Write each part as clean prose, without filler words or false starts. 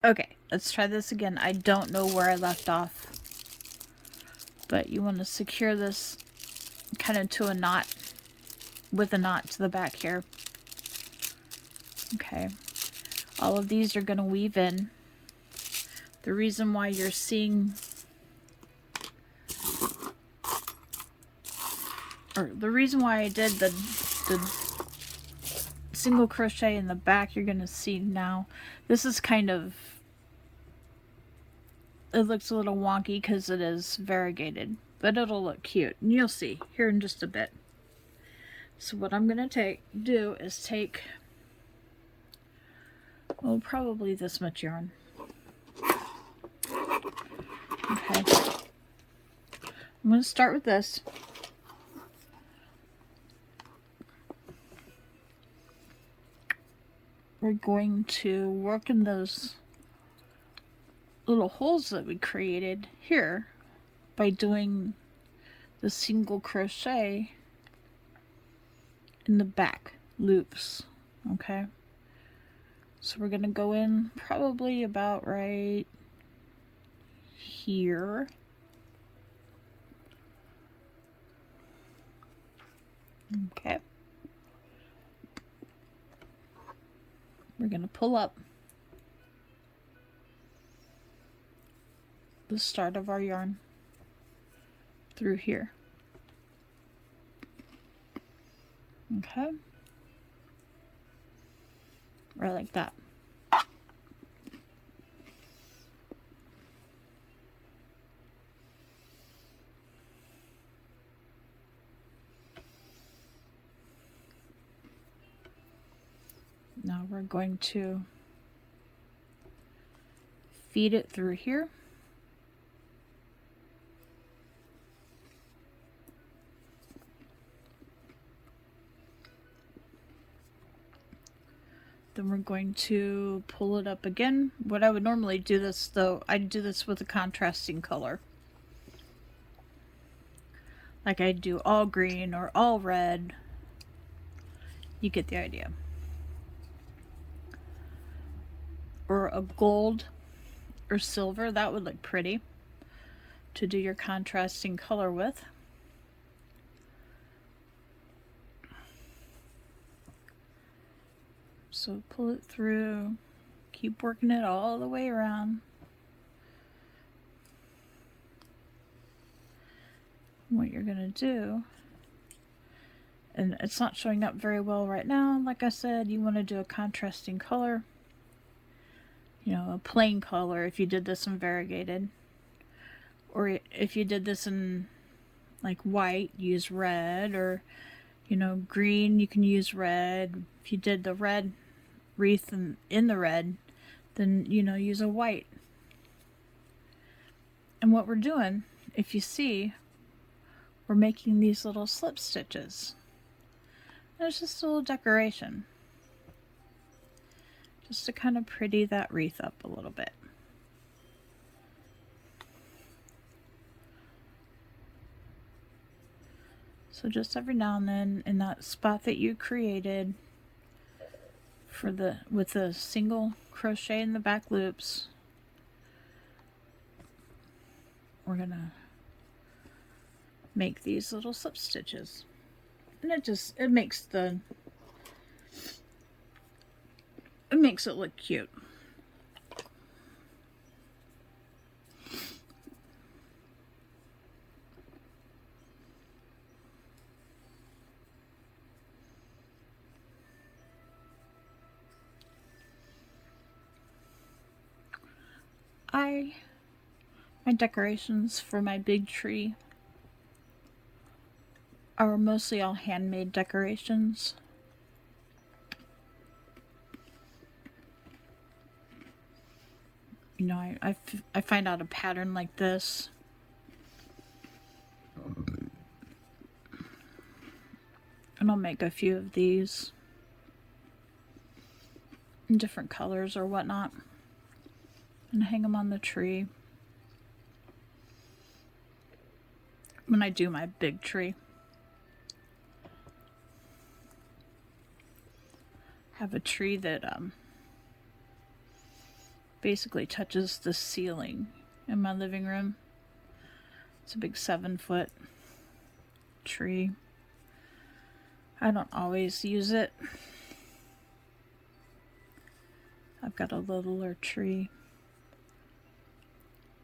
Okay, let's try this again. I don't know where I left off, but you want to secure this kind of to a knot, with a knot to the back here. Okay, all of these are going to weave in. The reason why you're seeing, or the reason why I did the single crochet in the back, you're going to see now. This is kind of, it looks a little wonky because it is variegated, but it'll look cute, and you'll see here in just a bit. So what I'm going to do is take, well, probably this much yarn. Okay. I'm going to start with this. We're going to work in those little holes that we created here by doing the single crochet in the back loops. Okay, so we're gonna go in probably about right here. Okay, we're gonna pull up the start of our yarn through here. Okay, right like that. Now we're going to feed it through here. Then we're going to pull it up again. What I would normally do this, though, I'd do this with a contrasting color. Like I'd do all green or all red. You get the idea. Or a gold or silver, that would look pretty to do your contrasting color with. So pull it through, keep working it all the way around. What you're gonna do, and it's not showing up very well right now, like I said, you want to do a contrasting color. You know, a plain color if you did this in variegated. Or if you did this in like white, use red, or you know, green, you can use red. If you did the red wreath in the red, then you know, use a white. And what we're doing, if you see, we're making these little slip stitches. And it's just a little decoration, just to kind of pretty that wreath up a little bit. So just every now and then, in that spot that you created for with the single crochet in the back loops, we're gonna make these little slip stitches. And it makes it look cute. My decorations for my big tree are mostly all handmade decorations. You know, I find out a pattern like this, and I'll make a few of these in different colors or whatnot, and hang them on the tree when I do my big tree. Have a tree that basically touches the ceiling in my living room. It's a big 7-foot tree. I don't always use it. I've got a littler tree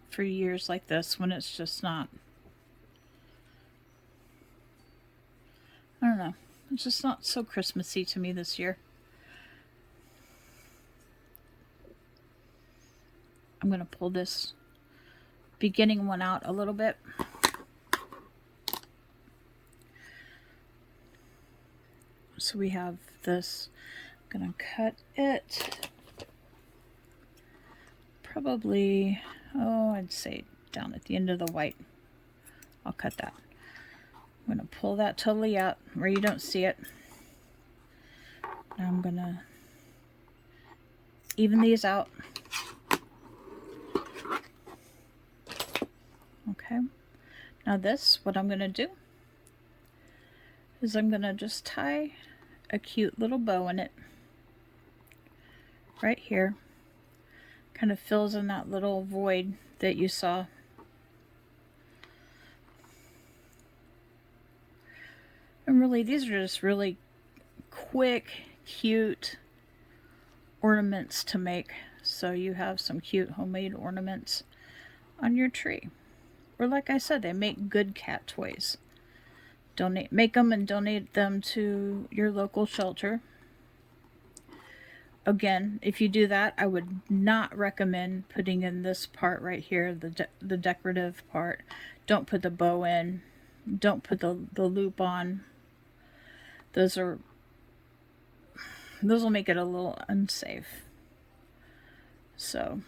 for years like this when it's just not, I don't know, it's just not so Christmassy to me this year. I'm going to pull this beginning one out a little bit. So we have this. I'm going to cut it probably, oh, I'd say down at the end of the white. I'll cut that. I'm going to pull that totally out where you don't see it. Now I'm going to even these out. Okay. Now this, what I'm going to do is I'm going to just tie a cute little bow in it right here. Kind of fills in that little void that you saw. And really, these are just really quick, cute ornaments to make. So you have some cute homemade ornaments on your tree. Or like I said, they make good cat toys. Make them and donate them to your local shelter. Again, if you do that, I would not recommend putting in this part right here, the decorative part. Don't put the bow in. Don't put the loop on. Those will make it a little unsafe. So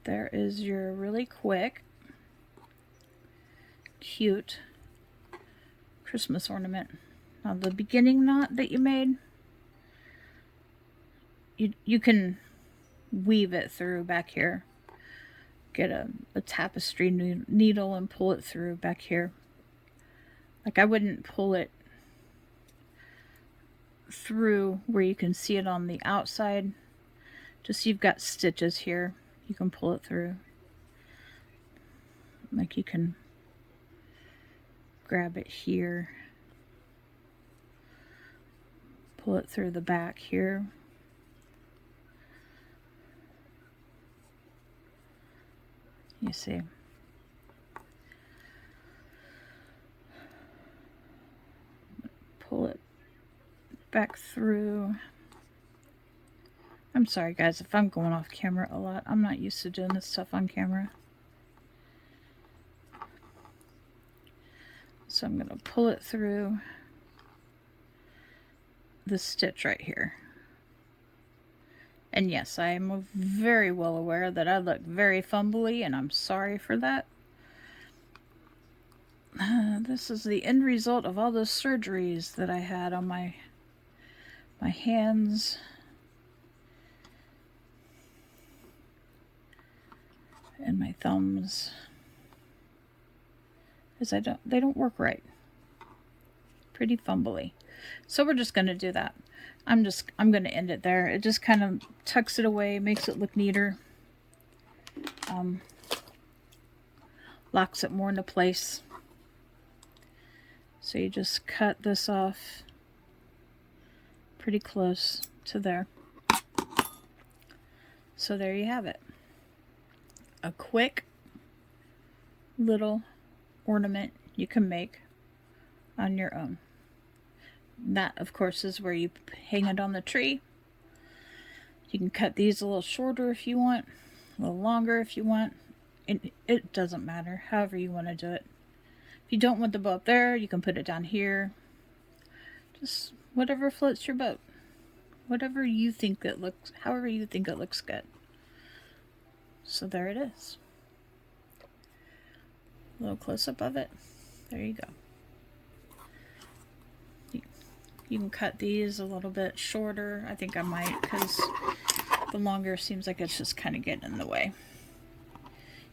there is your really quick, cute Christmas ornament. Now the beginning knot that you made, you can weave it through back here. Get a tapestry needle and pull it through back here. Like I wouldn't pull it through where you can see it on the outside. Just you've got stitches here. You can pull it through. Like you can grab it here. Pull it through the back here. You see. Pull it back through. I'm sorry guys if I'm going off camera a lot. I'm not used to doing this stuff on camera. So I'm going to pull it through the stitch right here. And yes, I am very well aware that I look very fumbly, and I'm sorry for that. This is the end result of all those surgeries that I had on my hands. And my thumbs. Is they don't work right. Pretty fumbly. So we're just going to do that. I'm going to end it there. It just kind of tucks it away, makes it look neater. Locks it more into place. So you just cut this off pretty close to there. So there you have it. A quick little ornament you can make on your own. That, of course, is where you hang it on the tree. You can cut these a little shorter if you want, a little longer if you want. It doesn't matter, however you want to do it. If you don't want the bow up there, you can put it down here. Just whatever floats your boat. Whatever you think it looks, however you think it looks good. So there it is. A little close-up of it. There you go. You can cut these a little bit shorter. I think I might, because the longer seems like it's just kind of getting in the way.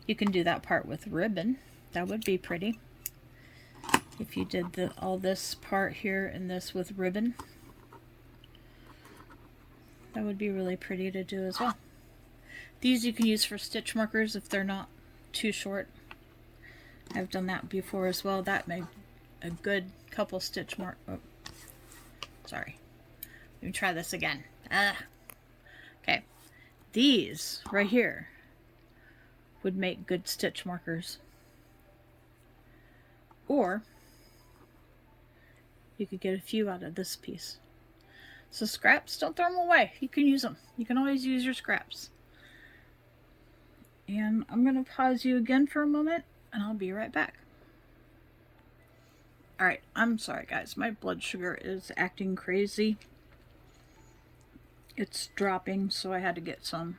You can do that part with ribbon. That would be pretty. If you did all this part here and this with ribbon. That would be really pretty to do as well. These you can use for stitch markers if they're not too short. I've done that before as well. That made a good couple stitch mark. Oh, sorry. Let me try this again. Okay. These right here would make good stitch markers. Or you could get a few out of this piece. So scraps, don't throw them away. You can use them. You can always use your scraps. And I'm going to pause you again for a moment, and I'll be right back. Alright, I'm sorry guys. My blood sugar is acting crazy. It's dropping, so I had to get some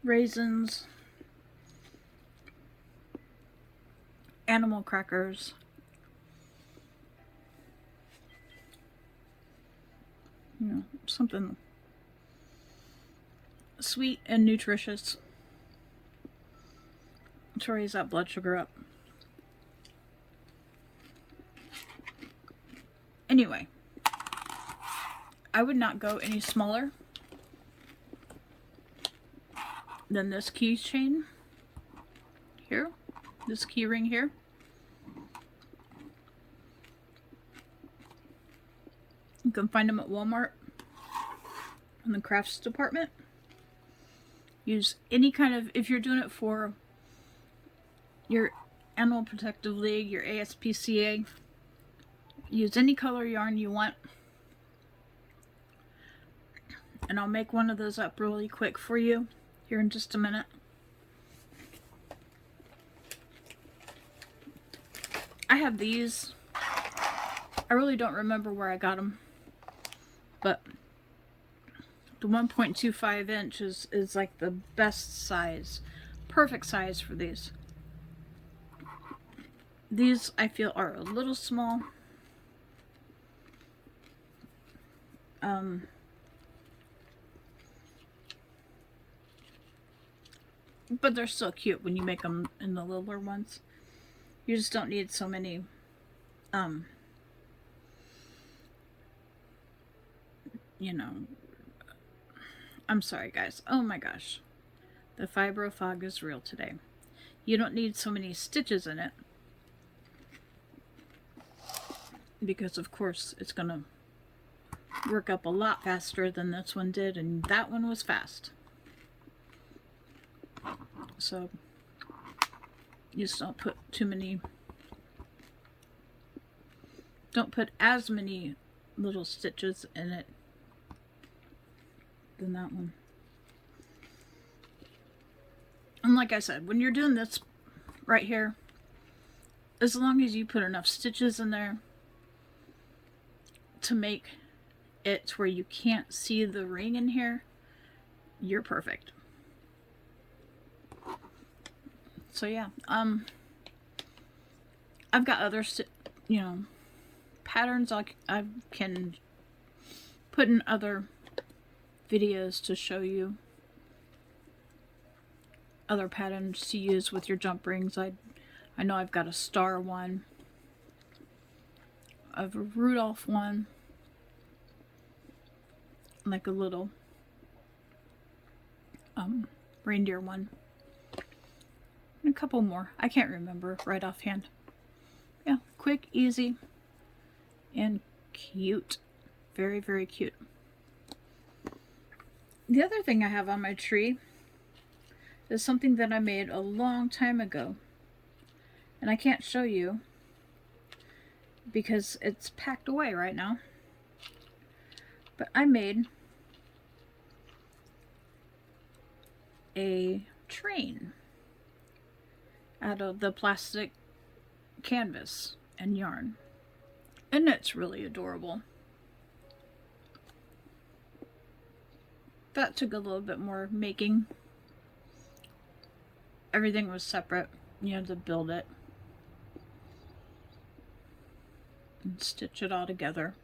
raisins, animal crackers, you know, something sweet and nutritious to raise that blood sugar up. Anyway, I would not go any smaller than this keychain here, this key ring here. You can find them at Walmart in the crafts department. Use any kind of, if you're doing it for your Animal Protective League, your ASPCA, use any color yarn you want. And I'll make one of those up really quick for you here in just a minute. I have these. I really don't remember where I got them, but the 1.25 inch is like the best size, perfect size for these. These I feel are a little small. But they're still cute when you make them in the littler ones. You just don't need so many, you know, I'm sorry guys. Oh my gosh. The fibro fog is real today. You don't need so many stitches in it, because of course it's going to work up a lot faster than this one did, and that one was fast. So you just don't put too many, don't put as many little stitches in it than that one. And like I said, when you're doing this right here, as long as you put enough stitches in there to make it where you can't see the ring in here, you're perfect. So yeah, I've got other, you know, patterns I can put in other videos to show you other patterns to use with your jump rings. I know I've got a star one, I have a Rudolph one, like a little reindeer one, and a couple more. I can't remember right offhand. Yeah, quick, easy, and cute. Very, very cute. The other thing I have on my tree is something that I made a long time ago, and I can't show you because it's packed away right now. But I made a train out of the plastic canvas and yarn, and it's really adorable. That took a little bit more making. Everything was separate. You had to build it and stitch it all together.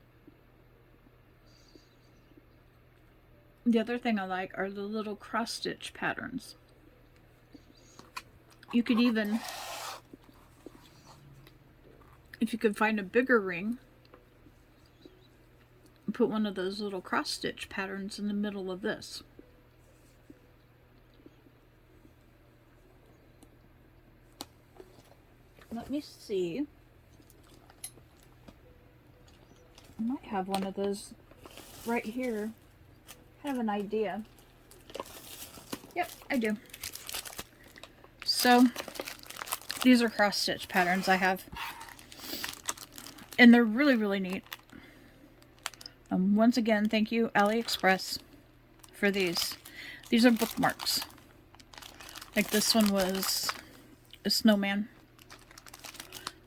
The other thing I like are the little cross stitch patterns. You could even, if you could find a bigger ring, put one of those little cross stitch patterns in the middle of this. Let me see. I might have one of those right here. I have an idea. Yep, I do. So, these are cross stitch patterns I have. And they're really, really neat. Once again, thank you, AliExpress, for these. These are bookmarks. Like this one was a snowman.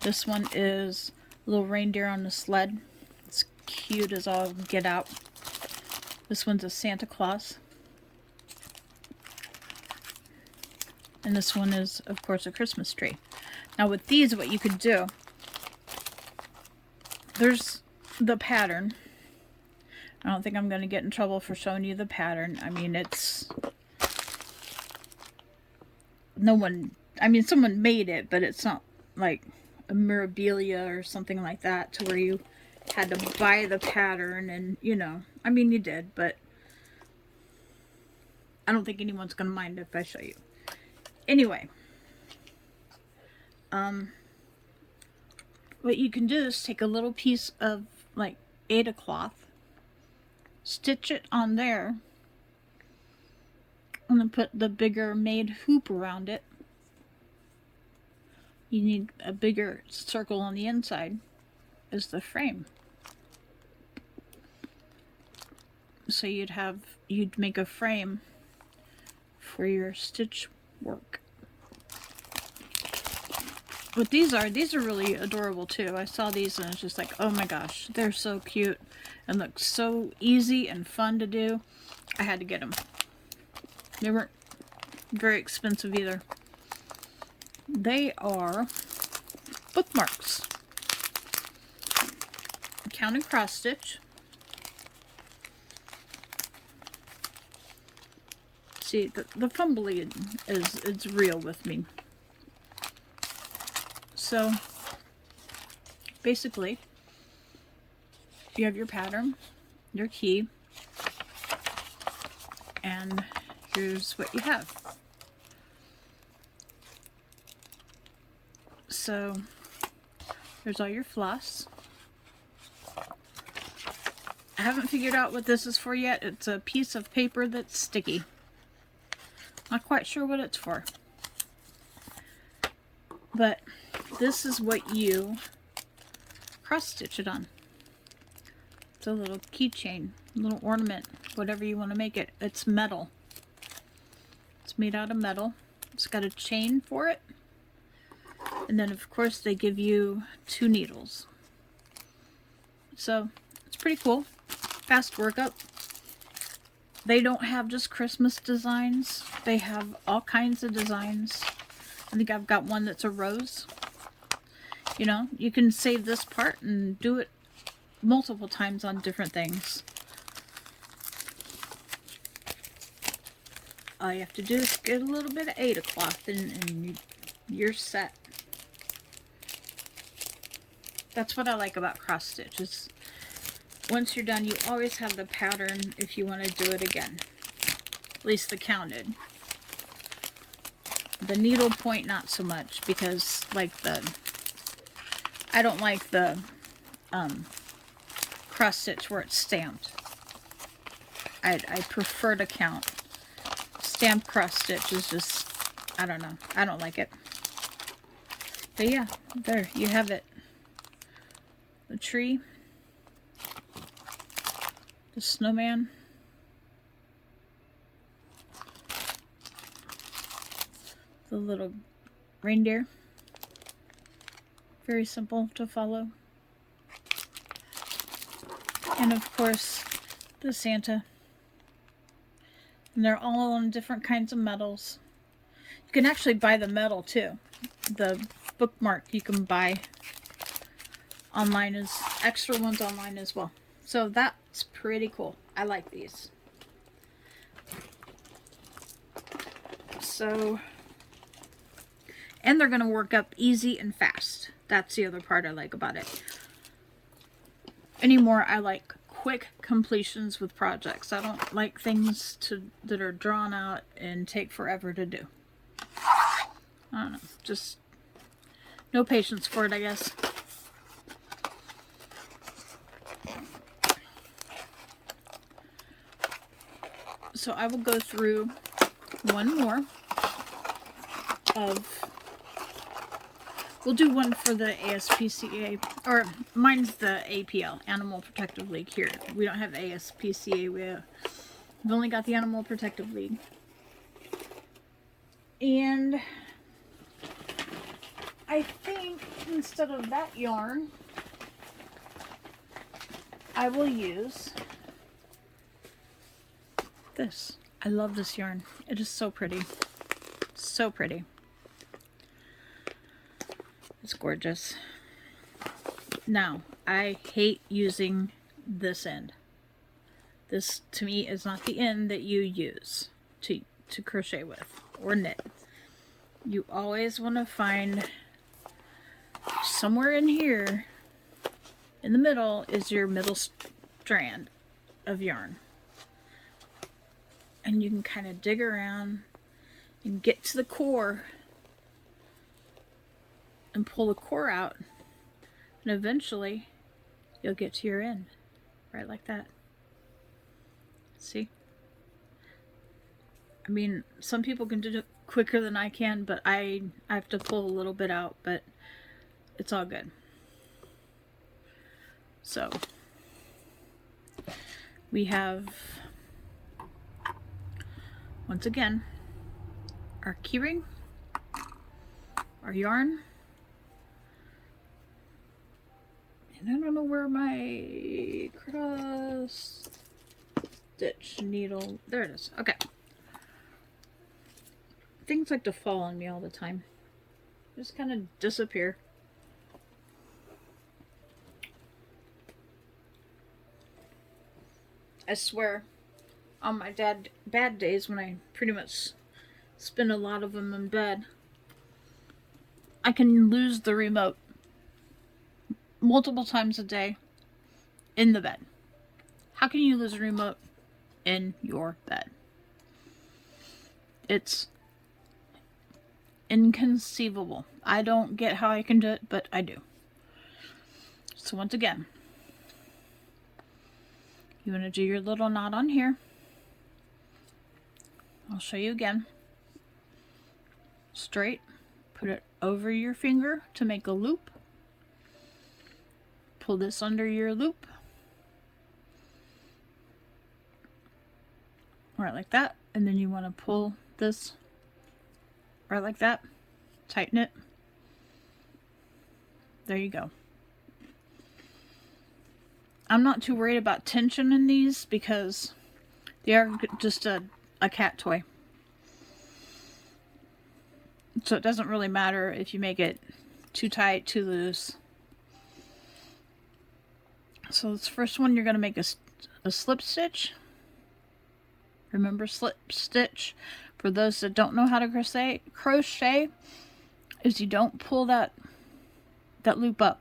This one is a little reindeer on a sled. It's cute as all get out. This one's a Santa Claus. And this one is, of course, a Christmas tree. Now with these, what you could do, there's the pattern. I don't think I'm going to get in trouble for showing you the pattern. I mean, it's... someone made it, but it's not like a memorabilia or something like that to where you had to buy the pattern and, you know. I mean, you did, but I don't think anyone's going to mind if I show you. Anyway. What you can do is take a little piece of, like, Aida cloth, stitch it on there, and then put the bigger made hoop around it. You need a bigger circle on the inside as the frame. So you'd make a frame for your stitch work. What these are really adorable too. I saw these and it's just like, oh my gosh, they're so cute and look so easy and fun to do. I had to get them. They weren't very expensive either. They are bookmarks. Count and cross stitch. See, the fumbling is real with me. So, basically, you have your pattern, your key, and here's what you have. So, there's all your floss. I haven't figured out what this is for yet. It's a piece of paper that's sticky. Not quite sure what it's for. But this is what you cross stitch it on. It's a little keychain, little ornament, whatever you want to make it. It's metal. It's made out of metal. It's got a chain for it. And then of course they give you 2 needles. So it's pretty cool. Fast workup. They don't have just Christmas designs. They have all kinds of designs. I think I've got one that's a rose. You know, you can save this part and do it multiple times on different things. All you have to do is get a little bit of Aida cloth and you're set. That's what I like about cross stitch. Is once you're done, you always have the pattern if you want to do it again. At least the counted. The needle point, not so much, because I don't like the cross stitch where it's stamped. I prefer to count. Stamped cross stitch is just, I don't know. I don't like it. But yeah, there you have it. The tree. The snowman. The little reindeer. Very simple to follow. And of course, the Santa. And they're all on different kinds of metals. You can actually buy the metal too. The bookmark you can buy online, as extra ones online as well. So that's pretty cool. I like these. So, and they're going to work up easy and fast. That's the other part I like about it. Anymore, I like quick completions with projects. I don't like things that are drawn out and take forever to do. I don't know, just no patience for it, I guess. So I will go through one more of, we'll do one for the ASPCA, or mine's the APL, Animal Protective League here. We don't have ASPCA, we've only got the Animal Protective League. And I think instead of that yarn, I will use this. I love this yarn. It is so pretty. So pretty. It's gorgeous. Now, I hate using this end. This, to me, is not the end that you use to crochet with or knit. You always want to find somewhere in here, in the middle, is your middle strand of yarn. And you can kind of dig around and get to the core and pull the core out, and eventually you'll get to your end, right like that. See? I mean, some people can do it quicker than I can, but I have to pull a little bit out, but it's all good. So we have, once again, our keyring, our yarn, and I don't know where my cross stitch needle, there it is. Okay. Things like to fall on me all the time. Just kind of disappear. I swear, on my bad days when I pretty much spend a lot of them in bed, I can lose the remote multiple times a day in the bed. How can you lose a remote in your bed? It's inconceivable. I don't get how I can do it, but I do. So once again, you want to do your little knot on here. I'll show you again. Straight, put it over your finger to make a loop. Pull this under your loop. Right like that. And then you want to pull this right like that. Tighten it. There you go. I'm not too worried about tension in these because they are just a cat toy. So it doesn't really matter if you make it too tight, too loose. So this first one, you're going to make a slip stitch. Remember, slip stitch, for those that don't know how to crochet is you don't pull that loop up.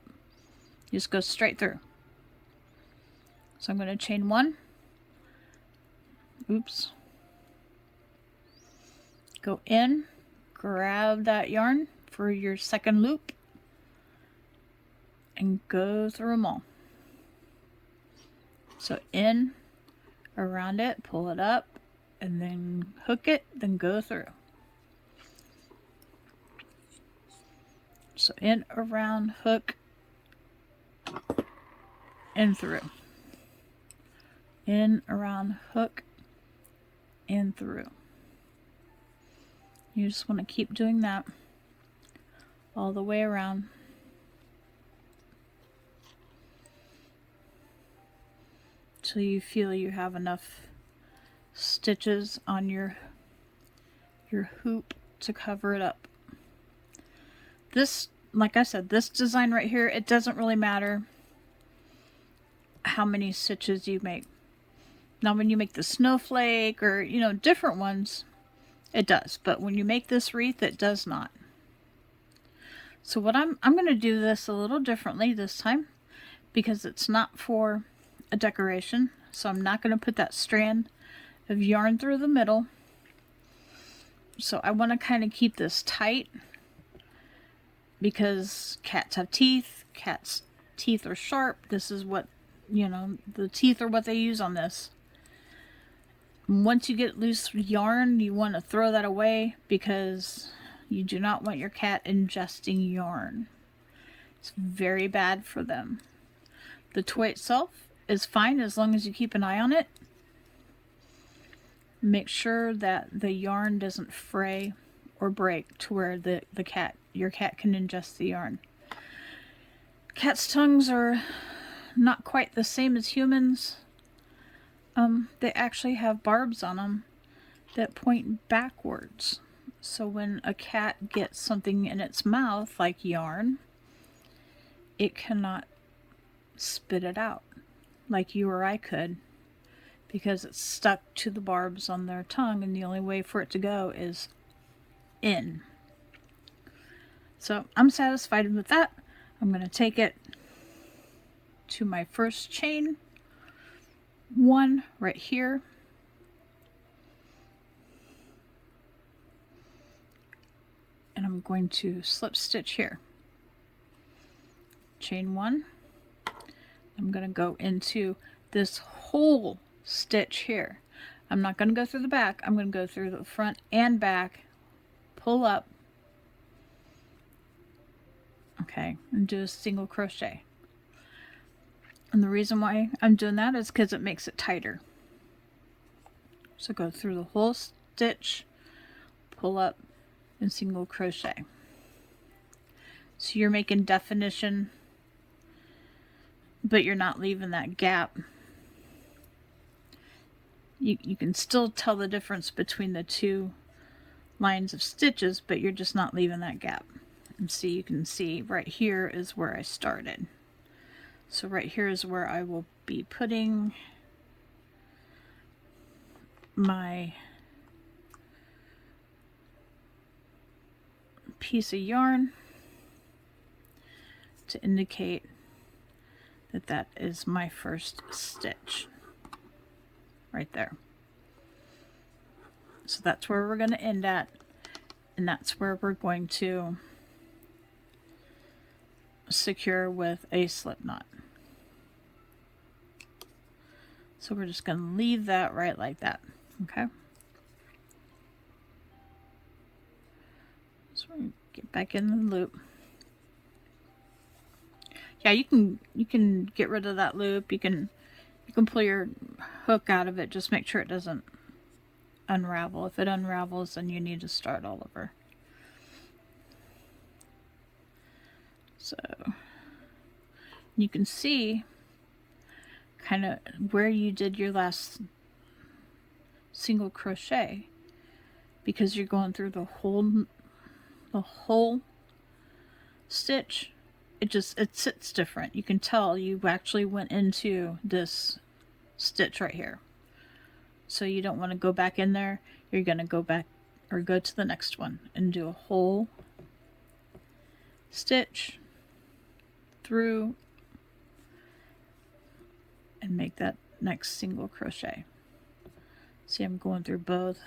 You just go straight through. So I'm going to chain one. Oops. Go in, grab that yarn for your second loop, and go through them all. So in, around it, pull it up, and then hook it, then go through. So in, around, hook, and through. In, around, hook, and through. You just want to keep doing that all the way around. Till you feel you have enough stitches on your hoop to cover it up. This, like I said, this design right here, it doesn't really matter how many stitches you make. Now when you make the snowflake or, you know, different ones, it does. But when you make this wreath, it does not. So what I'm going to do this a little differently this time, because it's not for a decoration. So I'm not going to put that strand of yarn through the middle. So I want to kind of keep this tight because cats have teeth. Cats' teeth are sharp. This is what, you know, the teeth are what they use on this. Once you get loose yarn, you want to throw that away because you do not want your cat ingesting yarn. It's very bad for them. The toy itself is fine as long as you keep an eye on it. Make sure that the yarn doesn't fray or break to where your cat can ingest the yarn. Cats' tongues are not quite the same as humans. They actually have barbs on them that point backwards. So when a cat gets something in its mouth, like yarn, it cannot spit it out like you or I could because it's stuck to the barbs on their tongue, and the only way for it to go is in. So I'm satisfied with that. I'm going to take it to my first chain one right here. And I'm going to slip stitch here. Chain one. I'm going to go into this whole stitch here. I'm not going to go through the back. I'm going to go through the front and back, pull up, okay, and do a single crochet. And the reason why I'm doing that is because it makes it tighter. So go through the whole stitch, pull up, and single crochet. So you're making definition, but you're not leaving that gap. You can still tell the difference between the two lines of stitches, but you're just not leaving that gap. And see, you can see right here is where I started. So right here is where I will be putting my piece of yarn to indicate that that is my first stitch right there. So that's where we're going to end at, and that's where we're going to secure with a slip knot. So we're just going to leave that right like that. Okay. So we're going to get back in the loop. Yeah, you can get rid of that loop. You can pull your hook out of it. Just make sure it doesn't unravel. If it unravels, then you need to start all over. So you can see kind of where you did your last single crochet, because you're going through the whole stitch. It sits different. You can tell you actually went into this stitch right here. So you don't want to go back in there. You're going to go back or go to the next one and do a whole stitch through and make that next single crochet. See, I'm going through both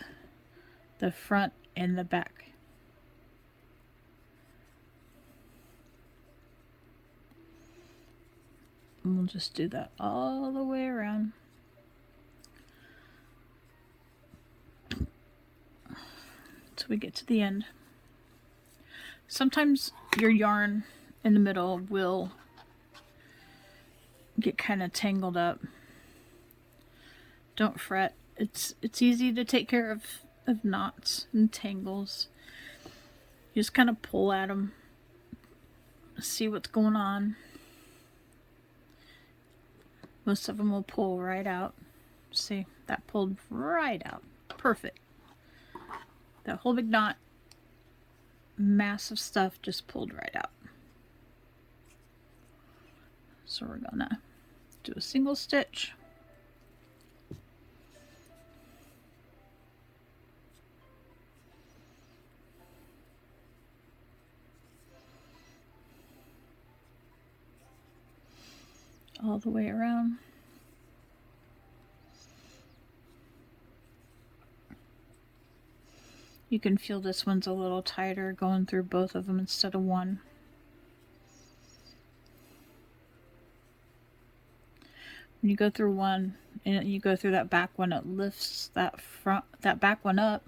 the front and the back. And we'll just do that all the way around. Till we get to the end. Sometimes your yarn in the middle will get kind of tangled up. Don't fret. It's easy to take care of knots and tangles. You just kind of pull at them, see what's going on. Most of them will pull right out. See, that pulled right out. Perfect. That whole big knot, massive stuff just pulled right out. So we're gonna do a single stitch. All the way around. You can feel this one's a little tighter going through both of them instead of one. When you go through one and you go through that back one, it lifts that back one up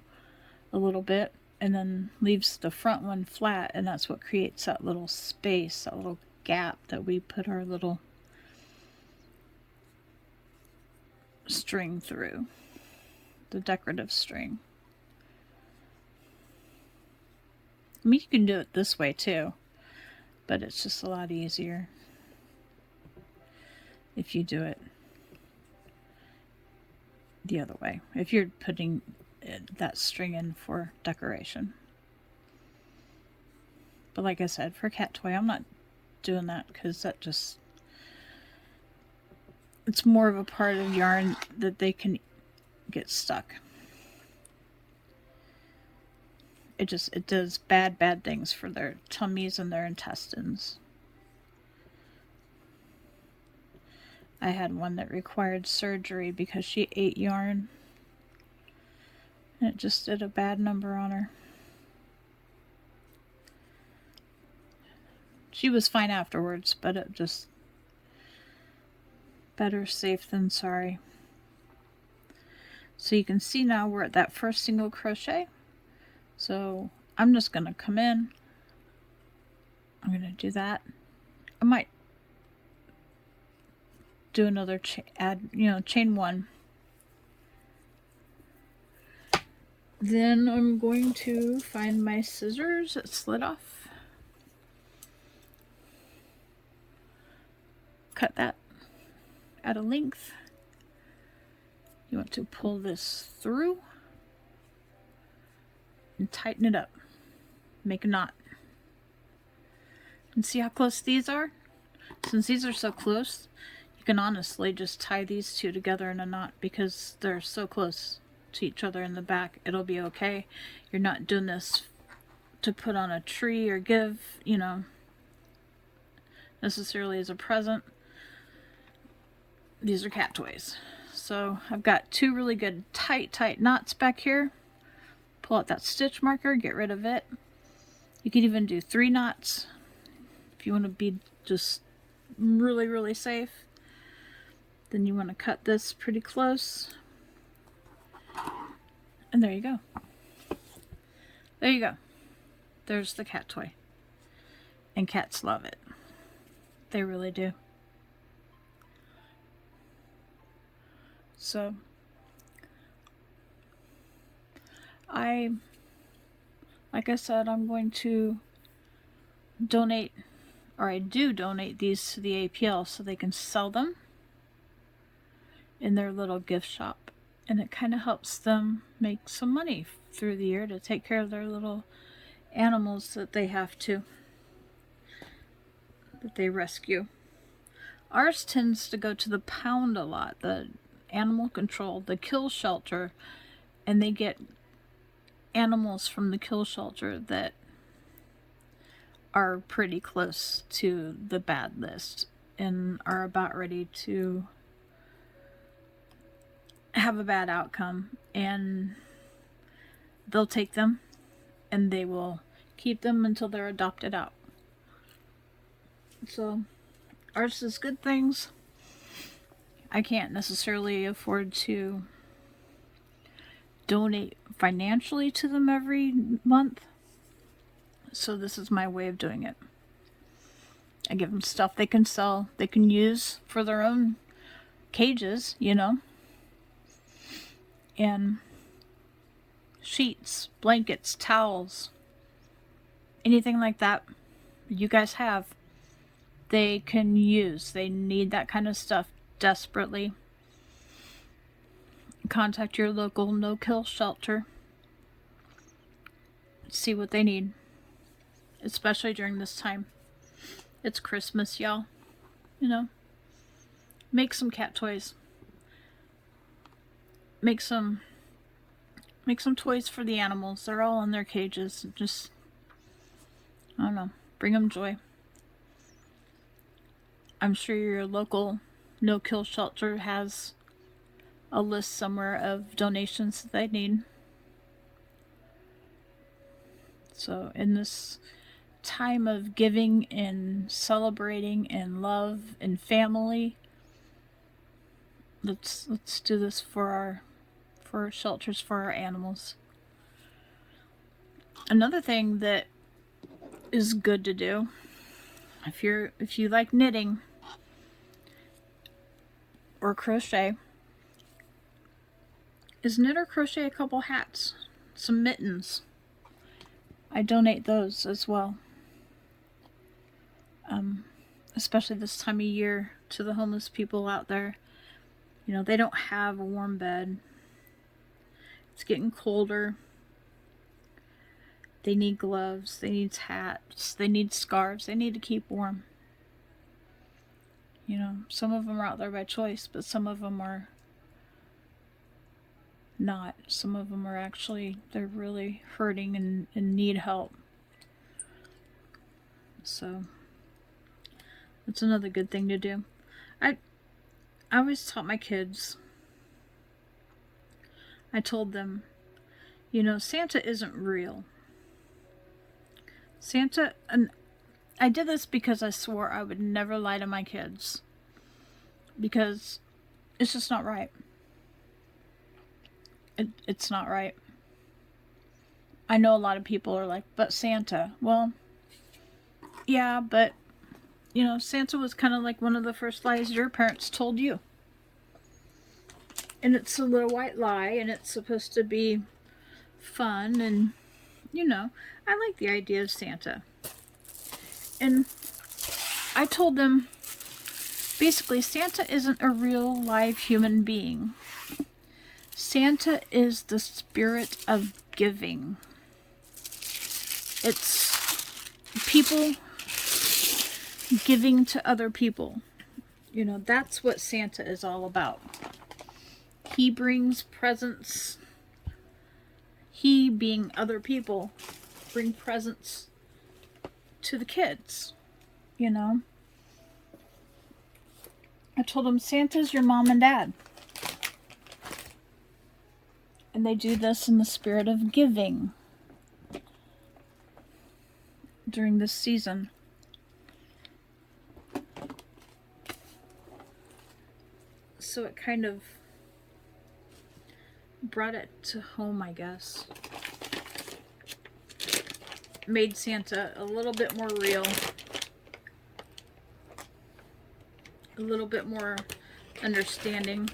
a little bit and then leaves the front one flat, and that's what creates that little space, that little gap that we put our little string through, the decorative string. I mean, you can do it this way too, but it's just a lot easier if you do it the other way, if you're putting that string in for decoration. But like I said, for cat toy, I'm not doing that because that just, it's more of a part of yarn that they can get stuck. It does bad things for their tummies and their intestines. I had one that required surgery because she ate yarn. And it just did a bad number on her. She was fine afterwards, but it just, better safe than sorry. So you can see now we're at that first single crochet. So I'm just going to come in. I'm going to do that. I might do another chain one. Then I'm going to find my scissors that slid off. Cut that at a length. You want to pull this through and tighten it up. Make a knot. And see how close these are? Since these are so close, you can honestly just tie these two together in a knot because they're so close to each other in the back. It'll be okay. You're not doing this to put on a tree or give, necessarily as a present. These are cat toys. So I've got two really good tight knots back here. Pull out that stitch marker, get rid of it. You could even do 3 knots if you want to be just really safe. Then you want to cut this pretty close. And there you go. There you go. There's the cat toy. And cats love it. They really do. So, like I said, I'm going to donate, or I do donate these to the APL so they can sell them in their little gift shop. And it kind of helps them make some money through the year to take care of their little animals that they rescue. Ours tends to go to the pound a lot, the animal control, the kill shelter, and they get animals from the kill shelter that are pretty close to the bad list and are about ready to have a bad outcome, and they'll take them and they will keep them until they're adopted out. So ours is good things. I can't necessarily afford to donate financially to them every month, so this is my way of doing it. I give them stuff they can sell, they can use for their own cages, and sheets, blankets, towels, anything like that you guys have, they can use. They need that kind of stuff desperately. Contact your local no-kill shelter. See what they need, especially during this time. It's Christmas, y'all. Make some cat toys. Make some toys for the animals. They're all in their cages. Just, I don't know, bring them joy. I'm sure your local no-kill shelter has a list somewhere of donations that they need. So in this time of giving and celebrating and love and family, let's do this for our shelters, for our animals. Another thing that is good to do, if you like knitting or crochet, is knit or crochet a couple hats, some mittens. I donate those as well, especially this time of year, to the homeless people out there. You know, they don't have a warm bed. It's getting colder. They need gloves, they need hats, they need scarves, they need to keep warm. You know, some of them are out there by choice, but some of them are not. Some of them are actually, they're really hurting and need help. So, that's another good thing to do. I always taught my kids, I told them, you know, Santa isn't real. Santa, and I did this because I swore I would never lie to my kids, because it's just not right. It's not right. I know a lot of people are like, but Santa. Well, yeah, but, you know, Santa was kind of like one of the first lies your parents told you. And it's a little white lie, and it's supposed to be fun, and, you know, I like the idea of Santa. And I told them, basically, Santa isn't a real live human being. Santa is the spirit of giving. It's people giving to other people. You know, that's what Santa is all about. He brings presents. He, being other people, bring presents to the kids, you know. I told them Santa's your mom and dad. And they do this in the spirit of giving during this season. So it kind of brought it to home, I guess. Made Santa a little bit more real. A little bit more understanding.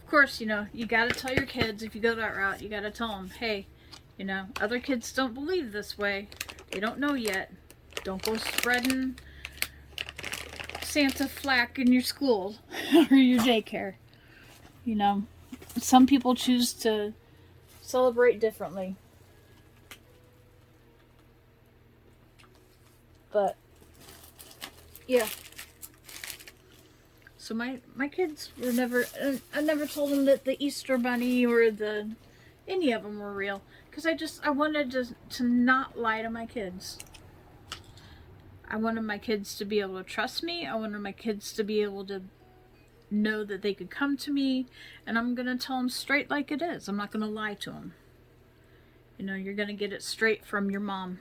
Of course, you know, you gotta tell your kids, if you go that route, you gotta tell them, hey, you know, other kids don't believe this way. They don't know yet. Don't go spreading Santa flack in your school or your daycare. You know, some people choose to celebrate differently. But, yeah. So my kids were never, I never told them that the Easter Bunny or any of them were real. Because I wanted to not lie to my kids. I wanted my kids to be able to trust me. I wanted my kids to be able to know that they could come to me. And I'm going to tell them straight like it is. I'm not going to lie to them. You know, you're going to get it straight from your mom.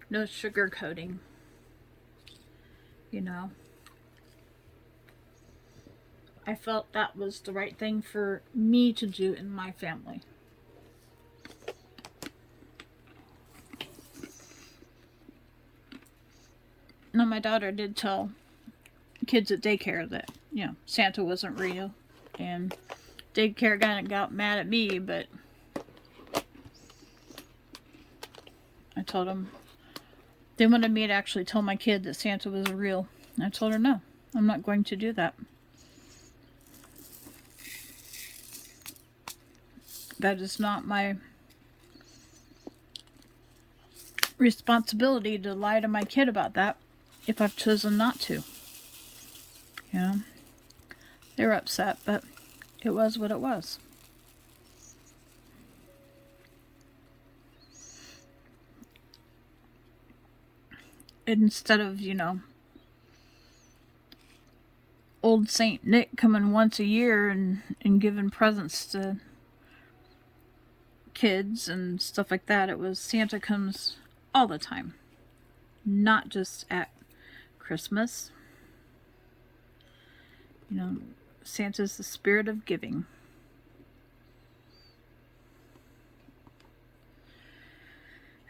No sugarcoating. You know. I felt that was the right thing for me to do in my family. Now, my daughter did tell kids at daycare that, you know, Santa wasn't real. And daycare kind of got mad at me, but I told them, they wanted me to actually tell my kid that Santa was real. And I told her, no, I'm not going to do that. That is not my responsibility to lie to my kid about that if I've chosen not to. You know, they were upset, but it was what it was. Instead of, you know, old Saint Nick coming once a year and giving presents to kids and stuff like that, it was Santa comes all the time, not just at Christmas. You know, Santa's the spirit of giving.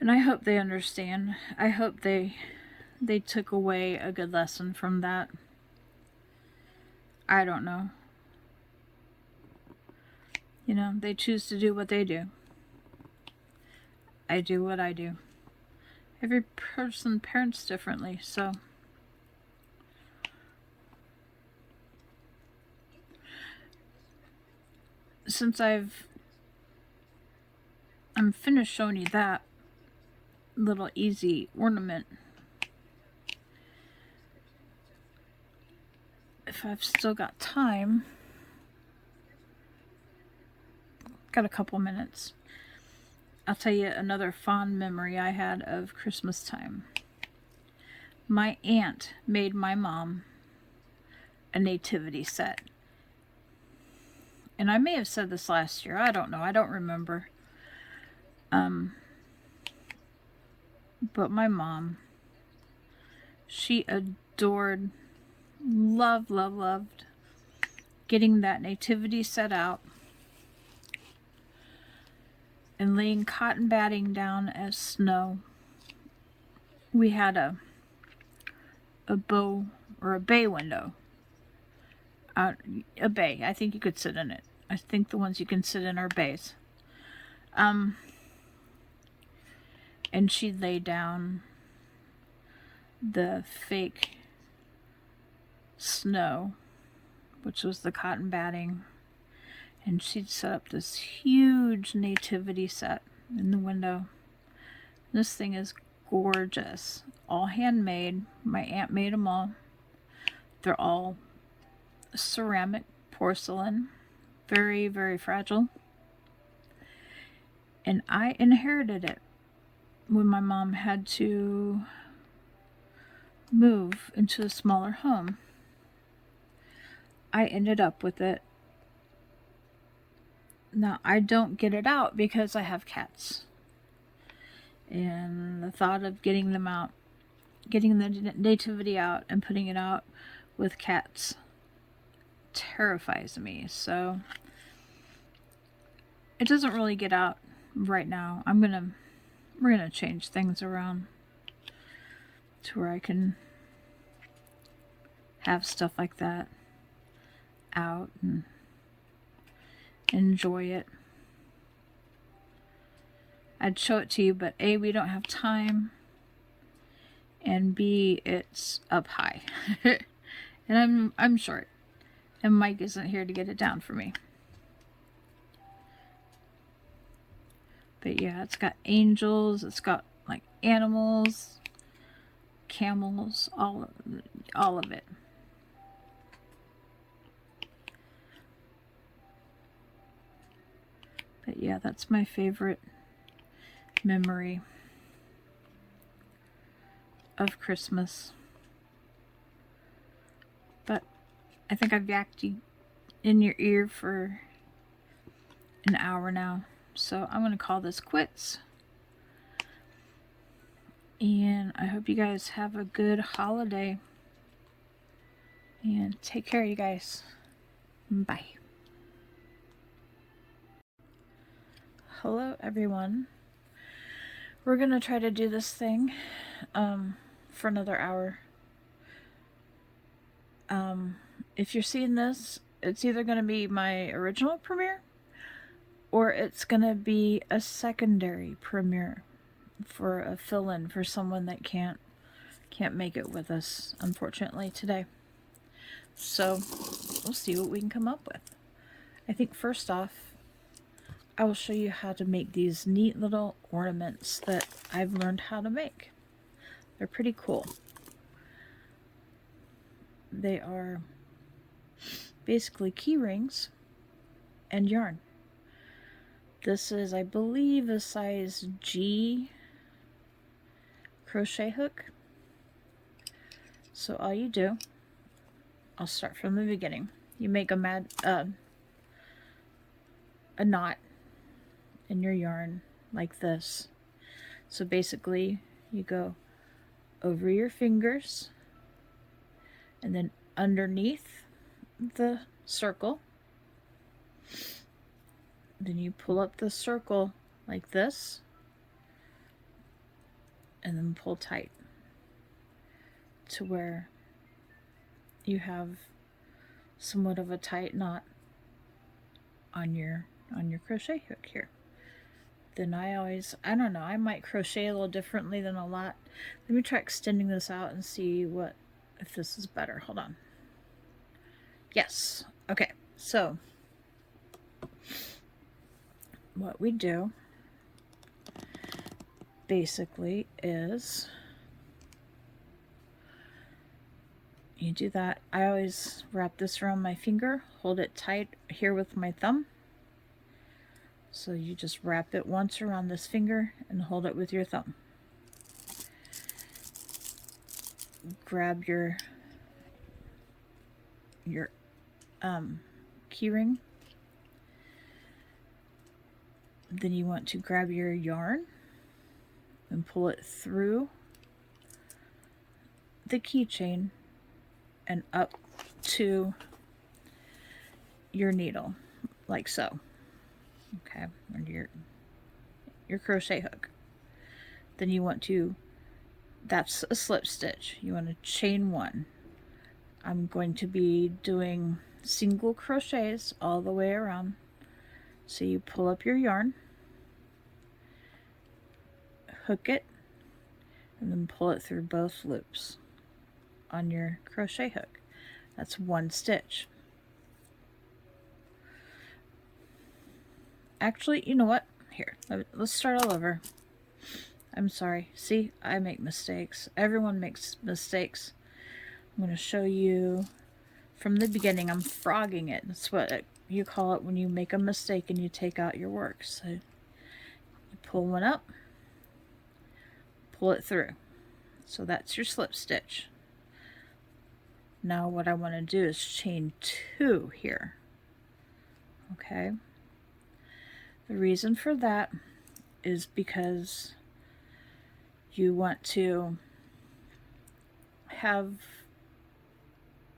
And I hope they understand. I hope they took away a good lesson from that. I don't know. You know, they choose to do what they do. I do what I do. Every person parents differently, so since I'm finished showing you that little easy ornament, if I've still got time, got a couple minutes, I'll tell you another fond memory I had of Christmas time. My aunt made my mom a nativity set. And I may have said this last year. I don't know. I don't remember. But my mom, she adored, loved getting that nativity set out and laying cotton batting down as snow. We had a bow or a bay window. A bay. I think you could sit in it. I think the ones you can sit in are bays. And she'd lay down the fake snow, which was the cotton batting, and she'd set up this huge nativity set in the window. This thing is gorgeous. All handmade. My aunt made them all. They're all ceramic porcelain. Very, very fragile. And I inherited it when my mom had to move into a smaller home. I ended up with it. Now, I don't get it out because I have cats. And the thought of getting them out, getting the nativity out and putting it out with cats terrifies me. So it doesn't really get out right now. We're gonna change things around to where I can have stuff like that out and enjoy it. I'd show it to you, but A, we don't have time, and B, it's up high. And I'm short, and Mike isn't here to get it down for me. But yeah, it's got angels, it's got like animals, camels, all of it. But yeah, that's my favorite memory of Christmas. But I think I've yacked you in your ear for an hour now. So I'm going to call this quits. And I hope you guys have a good holiday. And take care, you guys. Bye. Hello, everyone. We're going to try to do this thing for another hour. If you're seeing this, it's either going to be my original premiere or it's going to be a secondary premiere for a fill-in for someone that can't make it with us, unfortunately, today. So we'll see what we can come up with. I think first off, I will show you how to make these neat little ornaments that I've learned how to make. They're pretty cool. They are basically key rings and yarn. This is, I believe, a size G crochet hook. So all you do, I'll start from the beginning. You make a knot in your yarn like this. So basically you go over your fingers and then underneath the circle. Then you pull up the circle like this and then pull tight to where you have somewhat of a tight knot on your crochet hook here. Then I don't know, I might crochet a little differently than a lot. Let me try extending this out and see if this is better. Hold on. Yes. Okay. So what we do basically is you do that. I always wrap this around my finger, hold it tight here with my thumb. So you just wrap it once around this finger and hold it with your thumb. Grab your key ring. Then you want to grab your yarn and pull it through the keychain and up to your needle, like so. Okay, or your crochet hook. Then you want to, that's a slip stitch. You want to chain one. I'm going to be doing single crochets all the way around. So you pull up your yarn, hook it, and then pull it through both loops on your crochet hook. That's one stitch. Actually, you know what? Here, let's start all over. I'm sorry. See, I make mistakes. Everyone makes mistakes. I'm going to show you from the beginning. I'm frogging it. That's what you call it when you make a mistake and you take out your work. So you pull one up, pull it through. So that's your slip stitch. Now what I want to do is chain two here. Okay. The reason for that is because you want to have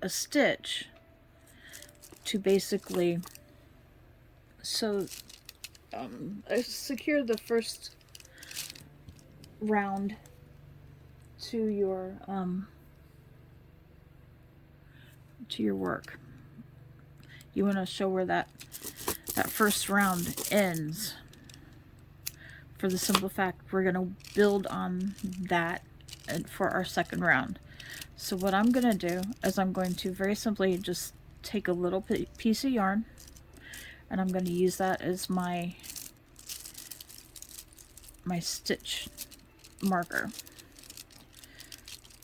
a stitch to basically secure the first round to your work. You want to show where that first round ends, for the simple fact we're going to build on that for our second round. So what I'm going to do is I'm going to very simply just take a little piece of yarn, and I'm going to use that as my stitch marker.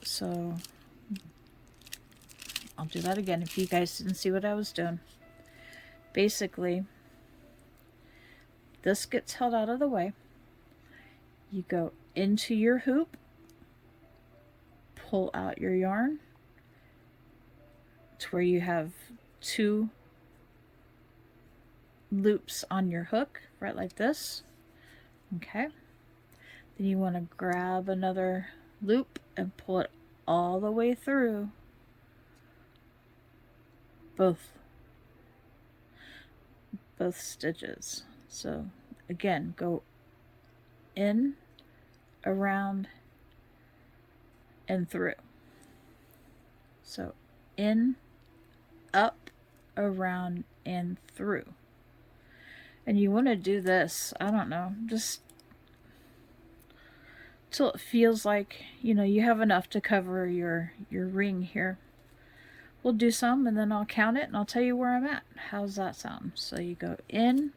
So I'll do that again if you guys didn't see what I was doing. Basically, this gets held out of the way. You go into your hoop, pull out your yarn to where you have two loops on your hook, right like this. Okay. Then you want to grab another loop and pull it all the way through both stitches. So again, go in, around, and through. So in, up, around, and through. And you want to do this, I don't know, just till it feels like, you know, you have enough to cover your ring here. We'll do some and then I'll count it and I'll tell you where I'm at. How's that sound? So you go in,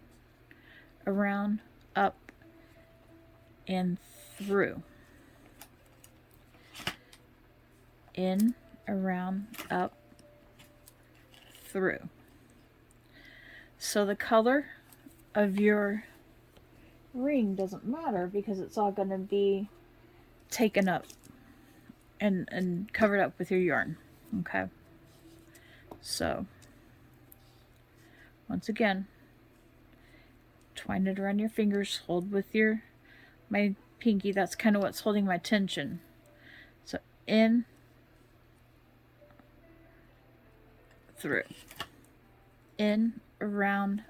around, up, and through. In, around, up, through. So the color of your ring doesn't matter because it's all going to be taken up and covered up with your yarn. Okay. So once again, twine it around your fingers, hold with my pinky. That's kind of what's holding my tension. So in, through, in, around,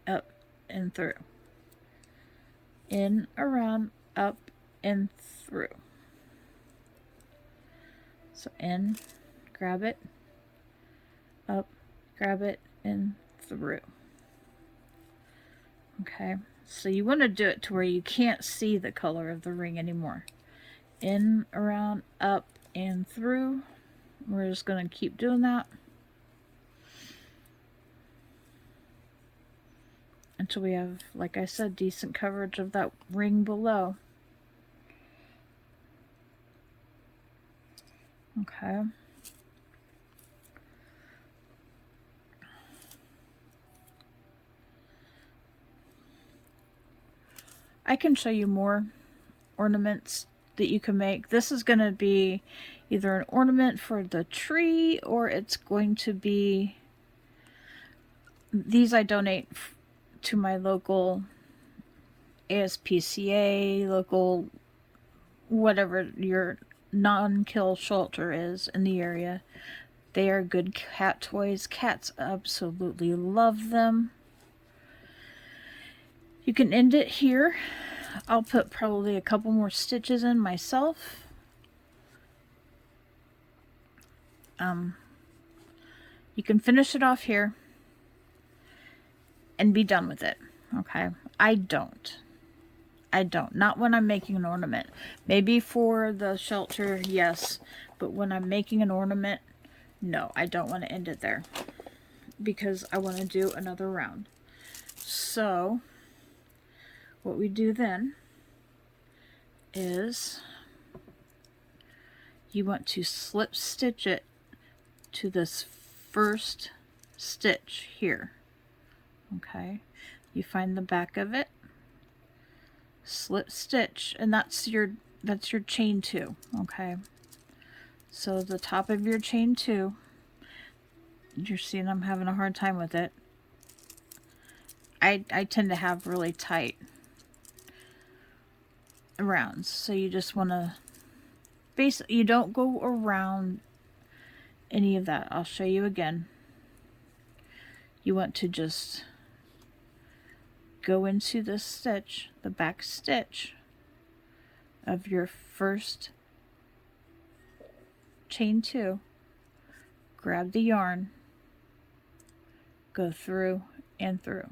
up, and through, in, around, up, and through. So in, grab it, up, grab it, and through. Okay, so you want to do it to where you can't see the color of the ring anymore. In, around, up, and through. We're just going to keep doing that until we have, like I said, decent coverage of that ring below. Okay. I can show you more ornaments that you can make. This is going to be either an ornament for the tree, or it's going to be, these I donate to my local ASPCA, local whatever your non-kill shelter is in the area. They are good cat toys. Cats absolutely love them. You can end it here. I'll put probably a couple more stitches in myself. You can finish it off here and be done with it. Okay, I don't. Not when I'm making an ornament. Maybe for the shelter, yes, but when I'm making an ornament, no, I don't want to end it there because I want to do another round. So what we do then is you want to slip stitch it to this first stitch here. Okay, you find the back of it, slip stitch, and that's your chain 2. Okay, so the top of your chain 2, you're seeing I'm having a hard time with it. I tend to have really tight rounds, so you just want to you don't go around any of that. I'll show you again. You want to just go into the stitch, the back stitch of your first chain 2, grab the yarn, go through and through.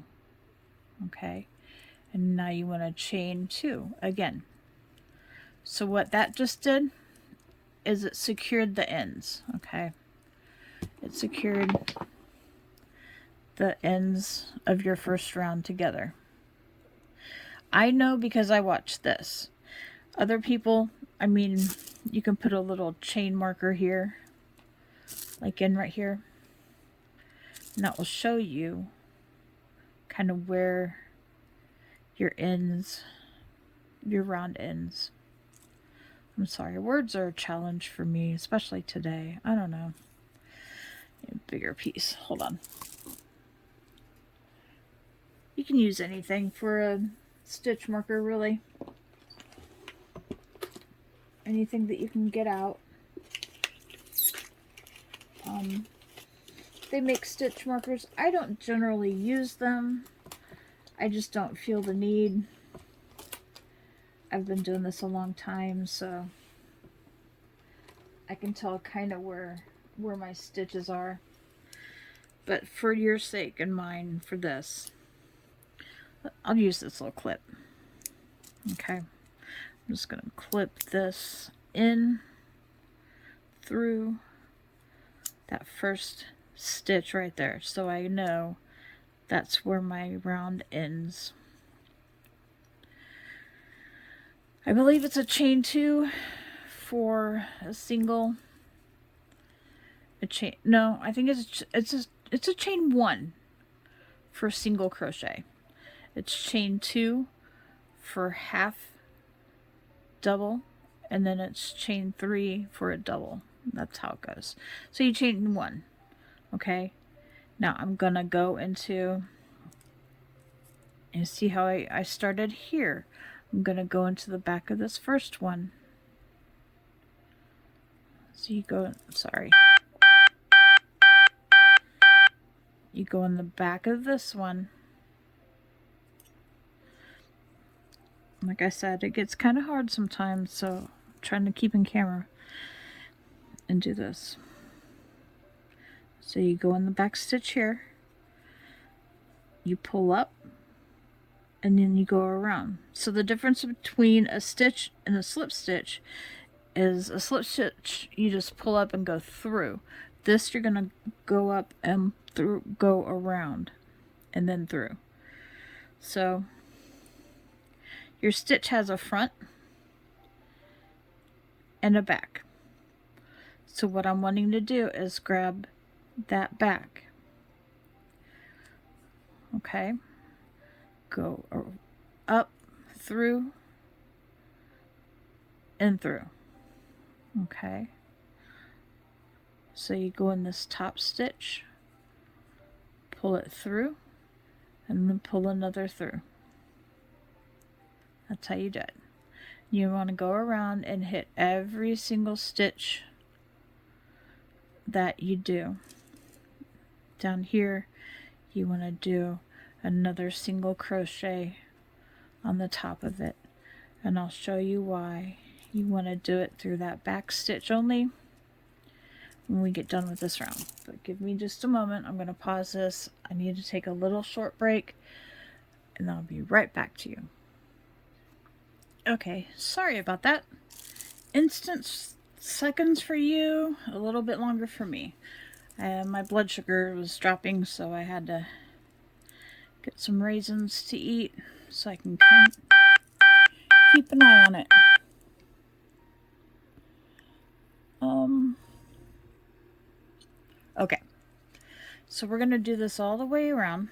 Okay, and now you want to chain 2 again. So what that just did is it secured the ends. Okay, it secured the ends of your first round together. I know because I watched this. Other people, I mean, you can put a little chain marker here, like in right here, and that will show you kind of where your ends, your round ends. I'm sorry, words are a challenge for me, especially today. I don't know. A bigger piece. Hold on. You can use anything for a stitch marker, really. Anything that you can get out. They make stitch markers. I don't generally use them. I just don't feel the need. I've been doing this a long time, so I can tell kind of where my stitches are. But for your sake and mine, for this, I'll use this little clip. Okay, I'm just going to clip this in through that first stitch right there, so I know that's where my round ends. I believe it's a chain 2 for a single. No, I think it's a chain 1 for a single crochet. It's chain 2 for half double, and then it's chain 3 for a double. That's how it goes. So you chain 1. Okay. Now I'm gonna go into You see how I started here. I'm going to go into the back of this first one. So you go, sorry. You go in the back of this one. Like I said, it gets kind of hard sometimes, so I'm trying to keep in camera and do this. So you go in the back stitch here, you pull up, and then you go around. So the difference between a stitch and a slip stitch is a slip stitch, you just pull up and go through. This you're gonna go up and through, go around, and then through. So your stitch has a front and a back. So what I'm wanting to do is grab that back. Okay. Go up, through, and through. Okay. So you go in this top stitch, pull it through, and then pull another through. That's how you do it. You want to go around and hit every single stitch that you do. Down here, you want to do another single crochet on the top of it. And I'll show you why you want to do it through that back stitch only when we get done with this round. But give me just a moment. I'm going to pause this. I need to take a little short break, and I'll be right back to you. Okay, sorry about that. Instant seconds for you, a little bit longer for me. My blood sugar was dropping, so I had to get some raisins to eat so I can kind of keep an eye on it. Okay, so we're going to do this all the way around.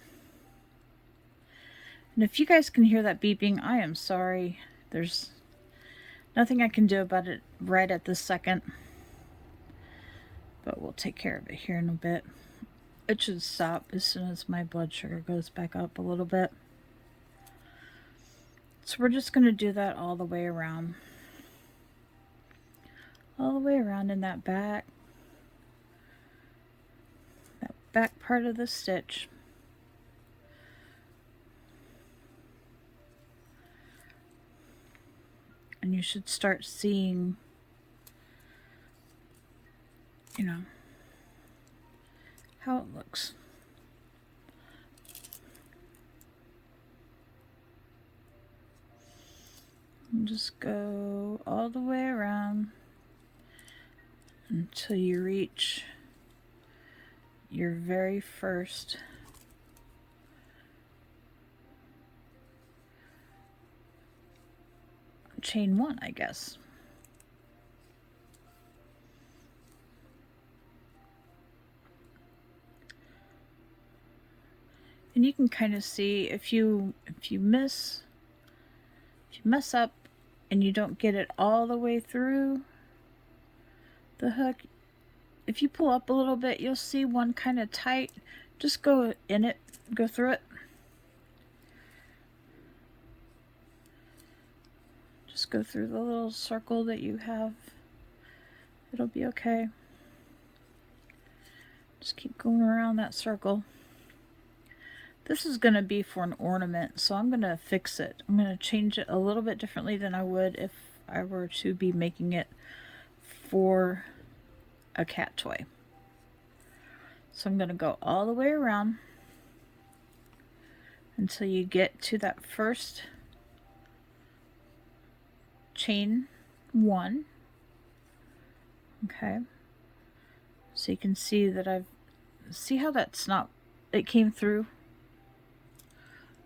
And if you guys can hear that beeping, I am sorry. There's nothing I can do about it right at this second. But we'll take care of it here in a bit. It should stop as soon as my blood sugar goes back up a little bit. So we're just going to do that all the way around. All the way around in that back part of the stitch. And you should start seeing, you know, how it looks. And just go all the way around until you reach your very first chain one, I guess. And you can kind of see if you mess up and you don't get it all the way through the hook, if you pull up a little bit, you'll see one kind of tight. Just go in it, go through it. Just go through the little circle that you have. It'll be okay. Just keep going around that circle. This is going to be for an ornament, so I'm going to fix it. I'm going to change it a little bit differently than I would if I were to be making it for a cat toy. So I'm going to go all the way around until you get to that first chain one. Okay. So you can see that see how that's not, it came through.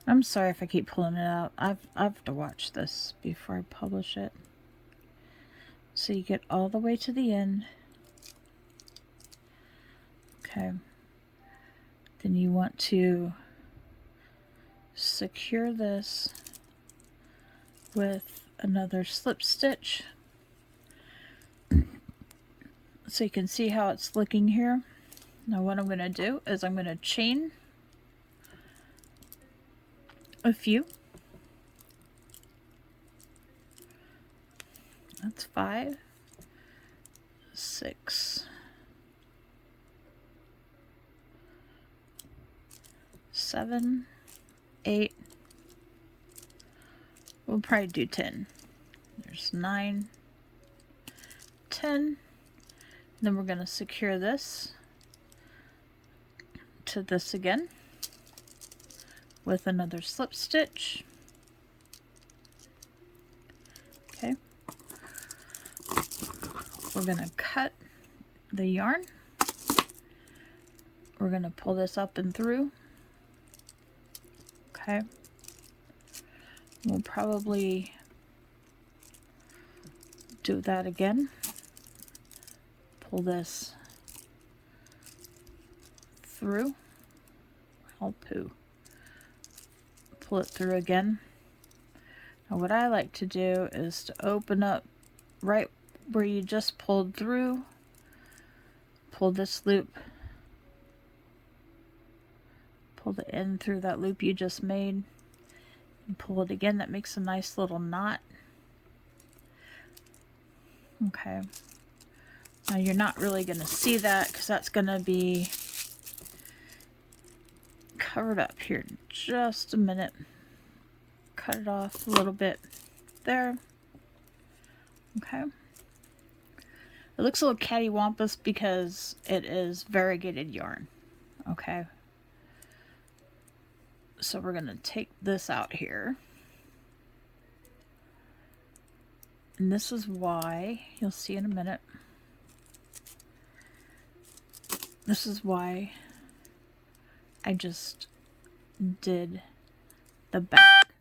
I'm sorry if I keep pulling it out. I have to watch this before I publish it. So you get all the way to the end. Okay. Then you want to secure this with another slip stitch. So you can see how it's looking here. Now what I'm going to do is I'm going to chain a few. That's 5, 6, 7, 8. We'll probably do 10. There's 9, 10. Then we're going to secure this to this again with another slip stitch. Okay. We're going to cut the yarn. We're going to pull this up and through. Okay. We'll probably do that again. Pull this through. Oh, poo. Pull it through again. Now what I like to do is to open up right where you just pulled through. Pull this loop. Pull the end through that loop you just made. And pull it again. That makes a nice little knot. Okay. Now you're not really going to see that because that's going to be covered up here in just a minute. Cut it off a little bit there. Okay. It looks a little cattywampus because it is variegated yarn. Okay. So we're going to take this out here. And this is why, you'll see in a minute, this is why I just did the back.